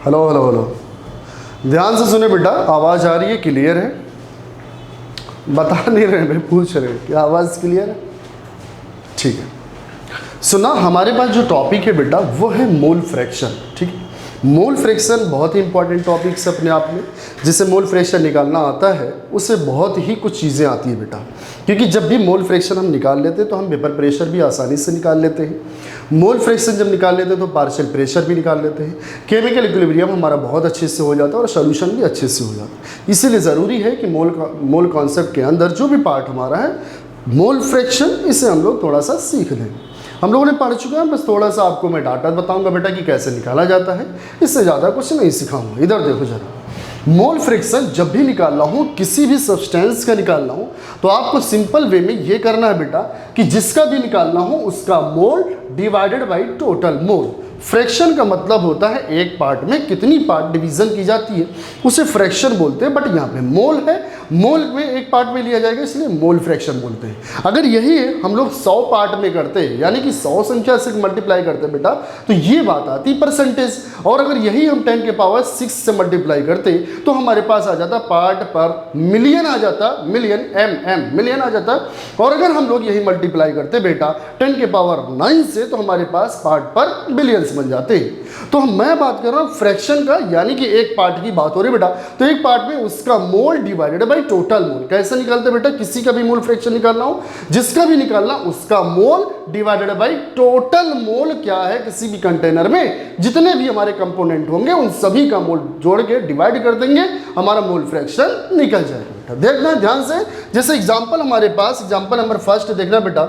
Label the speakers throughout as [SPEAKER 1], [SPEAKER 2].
[SPEAKER 1] Hello hello hello, ध्यान से सुने बेटा, आवाज़ आ रही है? क्लियर है? बता नहीं रहे भाई, पूछ रहे हैं कि आवाज़ क्लियर है? ठीक है। सुना, हमारे पास जो टॉपिक है बेटा वो है मोल फ्रैक्शन। ठीक है, मोल फ्रैक्शन बहुत ही इंपॉर्टेंट टॉपिक है अपने आप में। जिसे मोल फ्रैक्शन निकालना आता है उससे बहुत ही कुछ चीज़ें आती है बेटा, क्योंकि जब भी मोल फ्रैक्शन हम निकाल लेते हैं तो हम वेपर प्रेशर भी आसानी से निकाल लेते हैं। मोल फ्रैक्शन जब निकाल लेते हैं तो पार्शियल प्रेशर भी निकाल लेते हैं। केमिकल इक्विलिब्रियम हमारा बहुत अच्छे से हो जाता है और सोल्यूशन भी अच्छे से हो जाता है। इसीलिए ज़रूरी है कि मोल कॉन्सेप्ट के अंदर जो भी पार्ट हमारा है मोल फ्रैक्शन, इसे हम लोग थोड़ा सा सीख लें। हम लोगों ने पढ़ चुके हैं, बस थोड़ा सा आपको मैं डाटा बताऊंगा बेटा कि कैसे निकाला जाता है, इससे ज़्यादा कुछ नहीं सिखाऊंगा। इधर देखो जरा, मोल फ्रैक्शन जब भी निकालना हो, किसी भी सब्सटेंस का निकालना हो, तो आपको सिंपल वे में ये करना है बेटा कि जिसका भी निकालना हो उसका मोल divided by total mole. Fraction का मतलब होता है एक पार्ट में कितनी पार्ट डिवीजन की जाती है, उसे फ्रैक्शन बोलते हैं। बट यहाँ पे मोल है, मोल में एक पार्ट में लिया जाएगा, इसलिए मोल फ्रैक्शन बोलते हैं। अगर यही हम लोग 100 पार्ट में करते हैं, यानी कि 100 संख्या से मल्टीप्लाई करते हैं बेटा, तो ये बात आती परसेंटेज। और अगर यही हम 10 के पावर 6 से मल्टीप्लाई करते तो हमारे पास आ जाता पार्ट पर मिलियन, आ जाता मिलियन, मिलियन आ जाता। और अगर हम लोग यही मल्टीप्लाई करते बेटा 10 के पावर 9 से, तो हमारे पास पार्ट पर बिलियंस बन जाते हैं। तो मैं बात कर रहा हूं फ्रैक्शन का, यानी कि एक पार्ट की बात हो रही बेटा, तो एक पार्ट में उसका मोल डिवाइडेड बाय टोटल मोल। कैसे निकालते बेटा? किसी का भी मोल फ्रैक्शन निकालना हो, जिसका भी निकालना, उसका मोल डिवाइडेड बाय टोटल मोल क्या है, किसी भी कंटेनर में जितने भी हमारे कंपोनेंट होंगे उन सभी का मोल जोड़ के डिवाइड कर देंगे, हमारा मोल फ्रैक्शन निकल जाएगा बेटा। देखना ध्यान से, जैसे एग्जांपल हमारे पास, एग्जांपल नंबर फर्स्ट देखना बेटा,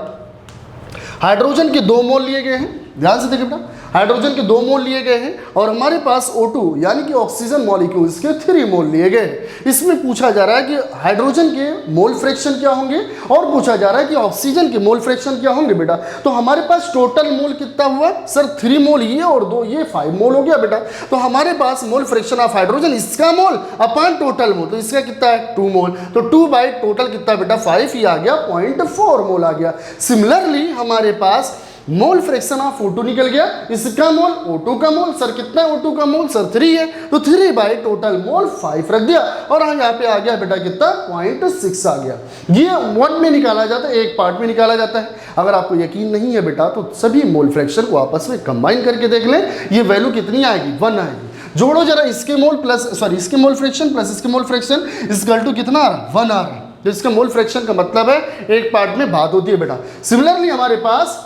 [SPEAKER 1] हाइड्रोजन के 2 मोल लिए गए हैं। ध्यान से देखिए बेटा, हाइड्रोजन के 2 मोल लिए गए हैं और हमारे पास O2 यानी कि ऑक्सीजन मॉलिक्यूल्स के 3 मोल लिए गए। इसमें पूछा जा रहा है कि हाइड्रोजन के मोल फ्रैक्शन क्या होंगे और पूछा जा रहा है कि ऑक्सीजन के मोल फ्रैक्शन क्या होंगे बेटा। तो हमारे पास टोटल मोल कितना हुआ सर? 3 मोल ये और 2 ये, 5 मोल हो गया बेटा। तो हमारे पास मोल फ्रैक्शन ऑफ हाइड्रोजन, इसका मोल अपॉन टोटल मोल, तो इसका कितना है? 2 मोल। तो 2 बाई टोटल कितना बेटा? 5 ही आ गया, 0.4 मोल आ गया। सिमिलरली हमारे पास मोल फ्रैक्शन ऑफ O2 निकल गया, इसका मोल, O2 का मोल सर कितना है? O2 का मोल सर 3 है, तो 3 बाई टोटल मोल 5 रख दिया और यहाँ पे आ गया बेटा कितना? 0.6 आ गया। ये 1 में निकाला जाता है, एक पार्ट में निकाला जाता है। अगर आपको यकीन नहीं है बेटा तो सभी मोल फ्रैक्शन को आपस में कंबाइन करके देख लें, ये वैल्यू कितनी आएगी? 1 आएगी। जोड़ो जरा, इसके मोल प्लस, सॉरी इसके मोल फ्रैक्शन प्लस इसके मोल फ्रैक्शन इक्वल टू कितना आ रहा? 1 आ रहा है। तो इसका मोल फ्रैक्शन का मतलब है एक पार्ट में बात होती है बेटा। सिमिलरली हमारे पास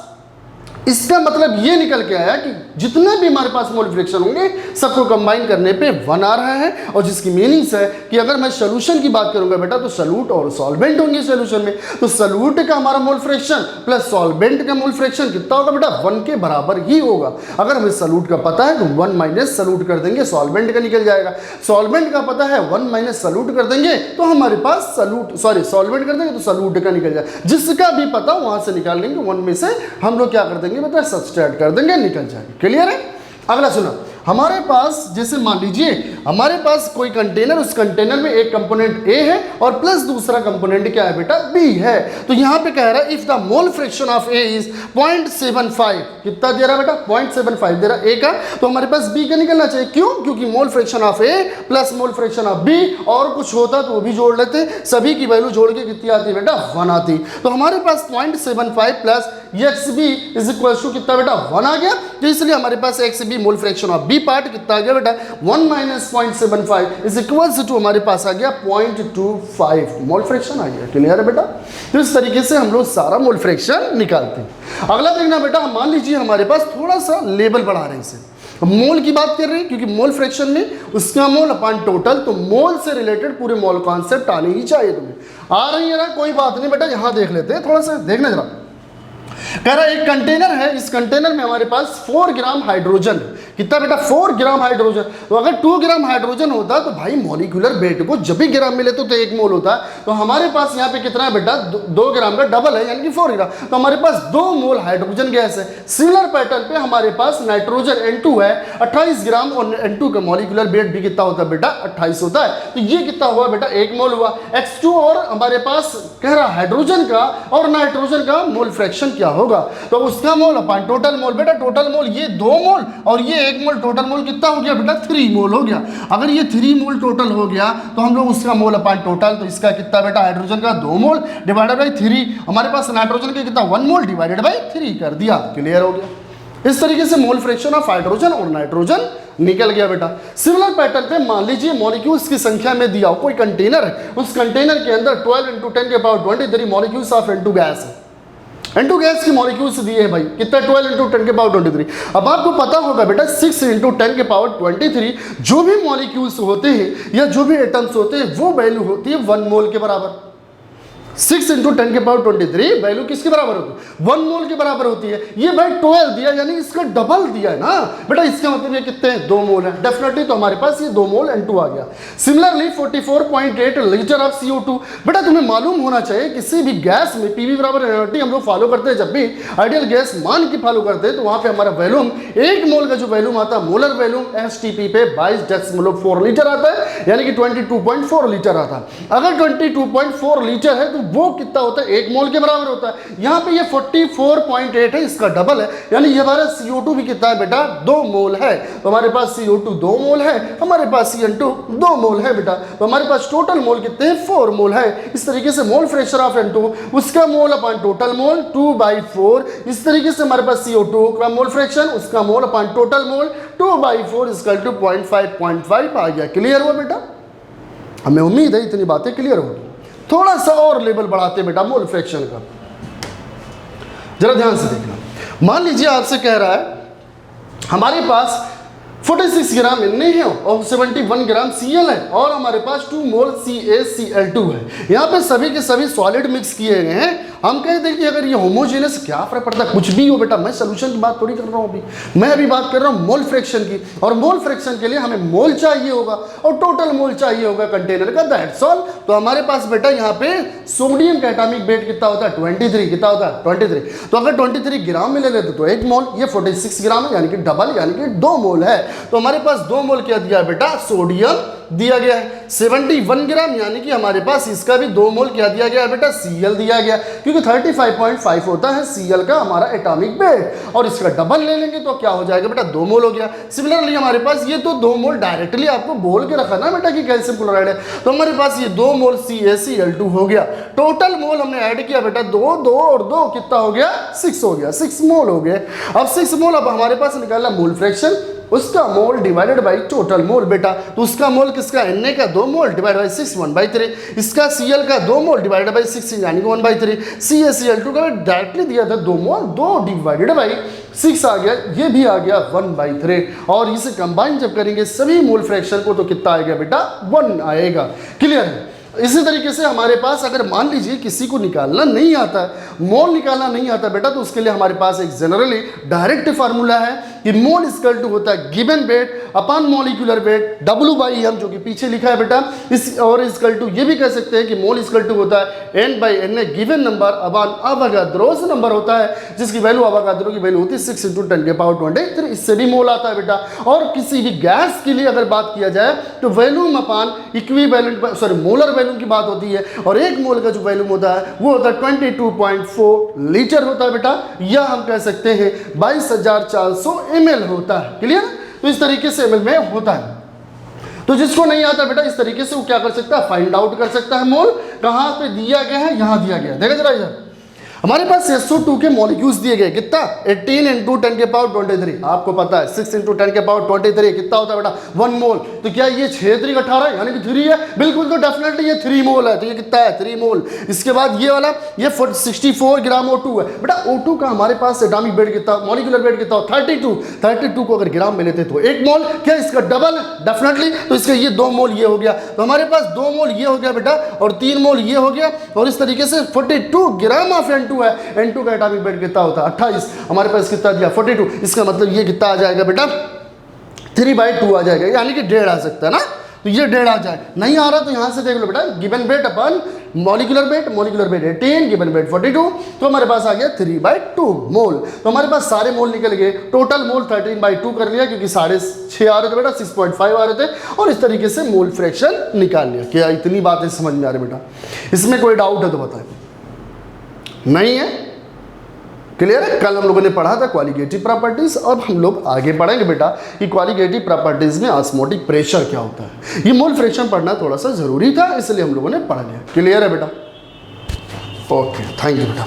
[SPEAKER 1] इसका मतलब ये निकल के आया कि जितने भी हमारे पास मोल फ्रैक्शन होंगे सबको कंबाइन करने पे 1 आ रहा है। और जिसकी मीनिंग्स है कि अगर मैं सोल्यूशन की बात करूंगा बेटा तो सॉल्यूट और सॉल्वेंट होंगे सोल्यूशन में, तो सॉल्यूट का हमारा मोल फ्रैक्शन प्लस सॉल्वेंट का मोल फ्रैक्शन कितना होगा बेटा? 1 के बराबर ही होगा। अगर हमें सॉल्यूट का पता है तो 1 माइनस सॉल्यूट कर देंगे, सॉल्वेंट का निकल जाएगा। सॉल्वेंट का पता है 1 माइनस सॉल्यूट कर देंगे तो हमारे पास सॉल्वेंट कर देंगे तो सॉल्यूट का निकल जाएगा। जिसका भी पता वहां से निकाल लेंगे, 1 में से हम लोग क्या कर देंगे बेटा? सब्सट्रैक्ट कर देंगे, निकल जाएगा। क्लियर है? अगला सुना, हमारे पास जैसे मान लीजिए हमारे पास कोई कंटेनर, उस कंटेनर में एक कंपोनेंट A है और प्लस दूसरा कंपोनेंट क्या है बेटा? B है। तो यहां पे कह रहा है if the mole fraction of A is 0.75, कितना दे रहा है बेटा? 0.75 दे रहा है A का, तो हमारे पास B का निकलना चाहिए। क्यों? क्योंकि मोल fraction of A plus mole fraction of B, और कुछ होता तो वो भी जोड़ लेते, सभी की वैल्यू जोड़ के कितनी आती है बेटा? 1 आती। तो हमारे पास 0.75 plus XB is equal to कितना बेटा? 1 आ गया। तो इसलिए हमारे पास XB mole fraction of B part कितना आ गया बेटा? 1 माइनस 0.75 इज इक्वल्स टू हमारे पास आ गया 0.25 मोल फ्रैक्शन आ गया। क्लियर है बेटा? तो इस तरीके से हम लोग सारा मोल फ्रैक्शन निकालते हैं। अगला देखना बेटा, मान लीजिए हमारे पास थोड़ा सा लेवल बढ़ा रहे हैं इसे, मोल की बात कर रहे हैं क्योंकि मोल फ्रैक्शन में उसका मोल अपॉन टोटल, तो मोल से रिलेटेड पूरे मोल कॉन्सेप्ट आने ही चाहिए तुम्हें। आ रही है ना? कोई बात नहीं बेटा, यहां देख लेते हैं, थोड़ा सा देखना जरा। कह रहा एक कंटेनर है, इस कंटेनर में हमारे पास 4 ग्राम हाइड्रोजन। कितना बेटा? 4 ग्राम हाइड्रोजन। तो अगर 2 ग्राम हाइड्रोजन होता तो भाई मॉलिक्यूलर वेट को जब भी ग्राम मिले तो 1 मोल होता है। तो हमारे पास यहाँ पे कितना है बेटा? 2 ग्राम का डबल है, यानी कि 4 ग्राम। तो हमारे पास 2 मोल हाइड्रोजन गैस है। सिमिलर पैटर्न पे हमारे पास नाइट्रोजन N2 है 28 ग्राम, और N2 का मॉलिक्यूलर वेट भी कितना होता है बेटा? 28 होता है। तो ये कितना हुआ बेटा? 1 मोल हुआ। X2 और हमारे पास कह रहा हाइड्रोजन का और नाइट्रोजन का मोल फ्रैक्शन क्या होगा? तो उसका मोल अपॉन टोटल मोल। बेटा टोटल मोल ये 2 मोल और ये 1 मोल टोटल मोल कितना हो गया बेटा 3 मोल हो गया। अगर ये 3 मोल टोटल हो गया तो हम लोग उसका मोल अपान टोटल, तो इसका कितना बेटा हाइड्रोजन का 2 मोल डिवाइडेड बाई 3, हमारे पास नाइट्रोजन का कितना 1 मोल डिवाइडेड बाई 3 कर दिया, क्लियर हो गया। इस तरीके से मोल फ्रैक्शन ऑफ हाइड्रोजन और नाइट्रोजन निकल गया बेटा। सिमिलर पैटर्न पे मान लीजिए मॉलिक्यूल्स की संख्या में दिया हो, कोई कंटेनर है, उस कंटेनर के अंदर 12 × 10 के power 23 molecules of N2 gas है। N2 गैस की मॉलिक्यूल्स दिए हैं भाई, कितना 12 × 10 के पावर 23। अब आपको पता होगा बेटा 6 × 10 के पावर 23 जो भी मॉलिक्यूल्स होते हैं या जो भी एटम्स होते हैं वो वैल्यू होती है 1 मोल के बराबर। 6 × 10 के पावर 23 वैल्यू किसके बराबर होती है 1 मोल के बराबर होती है। ये भाई 12 दिया यानी इसका डबल दिया है ना बेटा, इसका मतलब ये कितने हैं 2 मोल है, डेफिनेटली तो हमारे पास ये 2 मोल N2 आ गया। सिमिलरली 44.8 लीटर ऑफ CO2, बेटा तुम्हें मालूम होना चाहिए किसी भी गैस में PV बराबर एनर्जी हम लोग फॉलो करते हैं, जब भी आइडियल गैस मान की फॉलो करते हैं तो वहां पे हमारा वैल्यूम 1 मोल का जो वैल्यूम आता है मोलर वैल्यूम STP पे 22.4 लीटर आता है, यानी कि 22.4 लीटर आता है। अगर 22.4 लीटर है तो वो कितना होता है 1 मोल के बराबर होता है। यहाँ पे ये 44.8 है, इसका डबल है, यानी ये हमारा CO2 भी कितना है बेटा 2 मोल है। तो हमारे पास CO2 2 मोल है, हमारे पास CN2 2 मोल है बेटा, तो हमारे पास टोटल मोल कितने हैं 4 मोल है। इस तरीके से मोल फ्रैक्शन ऑफ N2 उसका मोल अपॉन टोटल मोल 2/4, इस तरीके से हमारे पास CO2 का मोल फ्रैक्शन उसका mole upon total mole 2/4 equal to 0.5 आ गया। क्लियर हुआ बेटा, हमें उम्मीद है इतनी बातें क्लियर होगी। थोड़ा सा और लेवल बढ़ाते हैं बेटा मोल फ्रैक्शन का, जरा ध्यान से देखना। मान लीजिए आपसे कह रहा है हमारे पास 46 ग्राम Na है और 71 ग्राम Cl है और हमारे पास 2 मोल CaCl2 है। यहाँ पे सभी के सभी सॉलिड मिक्स किए गए हैं। हम कहते हैं कि अगर ये होमोजेनस, क्या फर्क पड़ता है, कुछ भी हो बेटा, मैं सोल्यूशन की बात थोड़ी कर रहा हूँ अभी, मैं अभी बात कर रहा हूँ मोल फ्रैक्शन की, और मोल फ्रैक्शन के लिए हमें मोल चाहिए होगा और टोटल मोल चाहिए होगा कंटेनर का, दैट्स ऑल। तो हमारे पास बेटा यहाँ पे सोडियम का एटॉमिक वेट कितना होता है 23, कितना होता है 23। तो अगर 23 ग्राम में ले लेते तो 1 मोल, ये 46 ग्राम है यानी कि डबल, यानी कि 2 मोल है। तो हमारे पास 2 मोल क्या दिया है बेटा सोडियम दिया गया है। 71 ग्राम यानी कि हमारे पास इसका भी 2 मोल क्या दिया गया है बेटा Cl दिया गया, क्योंकि 35.5 होता है Cl का हमारा एटॉमिक वेट, और इसका डबल ले लेंगे तो क्या हो जाएगा बेटा 2 मोल हो गया। सिमिलरली हमारे पास ये तो 2 मोल डायरेक्टली आपको बोल के रखा ना बेटा कि कैल्शियम क्लोराइड है, तो हमारे पास ये 2 मोल CaCl2 हो गया। टोटल मोल हमने ऐड किया बेटा 2 और 2 कितना हो गया 6 हो गया, 6 मोल हो गए। अब 6 मोल, अब हमारे पास निकालना मोल फ्रैक्शन, उसका मोल डिवाइडेड बाई टोटल मोल बेटा, तो उसका मोल किसका Na का 2 मोल डिवाइड बाई 6 1/3, इसका Cl का 2 मोल डिवाइडेड बाई 6 यानी कि 1/3, CaCl2 का डायरेक्टली दिया था 2 मोल, 2 डिवाइडेड बाई 6 आ गया, ये भी आ गया 1/3, और इसे कंबाइन जब करेंगे सभी मोल फ्रैक्शन को तो कितना आएगा बेटा 1 आएगा। क्लियर है। इसी तरीके से हमारे पास अगर मान लीजिए किसी को निकालना नहीं आता, मोल निकालना नहीं आता बेटा, तो उसके लिए हमारे पास एक जनरली डायरेक्ट फार्मूला है कि मोल इक्वल टू होता है given weight upon molecular weight W/m, जो कि पीछे लिखा है बेटा। इस और इक्वल टू ये भी कह सकते हैं कि मोल इक्वल टू होता है N/Na given number upon Avogadro's number होता है, जिसकी वैल्यू अवोगाद्रो की वैल्यू होती है 6 × 10 के पावर 23, इससे भी मोल आता है बेटा। और किसी भी गैस के लिए अगर बात किया जाए तो volume upon equivalent sorry molar volume की बात होती है, और 1 मोल का जो वैल्यूम होता है वो होता है 22.4 लीटर होता है बेटा, या हम कह सकते हैं 22,400 ml होता है। क्लियर। तो इस तरीके से ml में होता है। तो जिसको नहीं आता बेटा इस तरीके से वो क्या कर सकता है, फाइंड आउट कर सकता है मोल कहाँ पे दिया गया है, यहाँ दिया गया है। देखा जरा इधर हमारे पास SO2 के मॉलिक्यूल्स दिए गए, कितना 18 × 10 के पावर 23, आपको पता है 6 × 10 के पावर 23 कितना होता है बेटा 1 मोल। तो क्या ये 6 3 18 यानी कि 3 है, बिल्कुल, तो डेफिनेटली ये 3 मोल है, तो ये कितना है 3 मोल। इसके बाद ये वाला ये 64 ग्राम O2 है बेटा। O2 का हमारे पास एटॉमिक वेट कितना, मॉलिक्यूलर वेट कितना 32 को अगर ग्राम में लेते तो 1 मोल, क्या इसका डबल डेफिनेटली, तो इसका ये 2 मोल ये हो गया, तो हमारे पास 2 मोल ये हो गया बेटा और 3 मोल ये हो गया, और इस तरीके से 42 ग्राम ऑफ N2 है। N2 का एटॉमिक वेट कितना होता है 28, हमारे पास कितना दिया 42, इसका मतलब ये कितना आ जाएगा बेटा 3/2 आ जाएगा, यानी कि 1.5 आ सकता है ना, तो ये 1.5 आ जाए। नहीं आ रहा तो यहाँ से देख लो बेटा गिवन वेट अपन मॉलिक्यूलर वेट 18 गिवन वेट 42, तो हमारे पास आ गया 3/2 मोल। तो हमारे पास सारे मोल निकल गए, टोटल मोल 13/2 कर लिया, क्योंकि 6.5 आ रहे थे बेटा 6.5 आ रहे थे, और इस तरीके से मोल फ्रैक्शन निकाल लिया। क्या इतनी बातें समझ में आ रही बेटा? इसमें कोई डाउट है तो बताएं, नहीं है क्लियर है। कल हम लोगों ने पढ़ा था क्वालिटेटिव प्रॉपर्टीज, अब हम लोग आगे पढ़ेंगे बेटा कि क्वालिटेटिव प्रॉपर्टीज में ऑस्मोटिक प्रेशर क्या होता है। ये मोल फ्रैक्शन पढ़ना थोड़ा सा जरूरी था, इसलिए हम लोगों ने पढ़ लिया। क्लियर है बेटा? ओके, थैंक यू बेटा।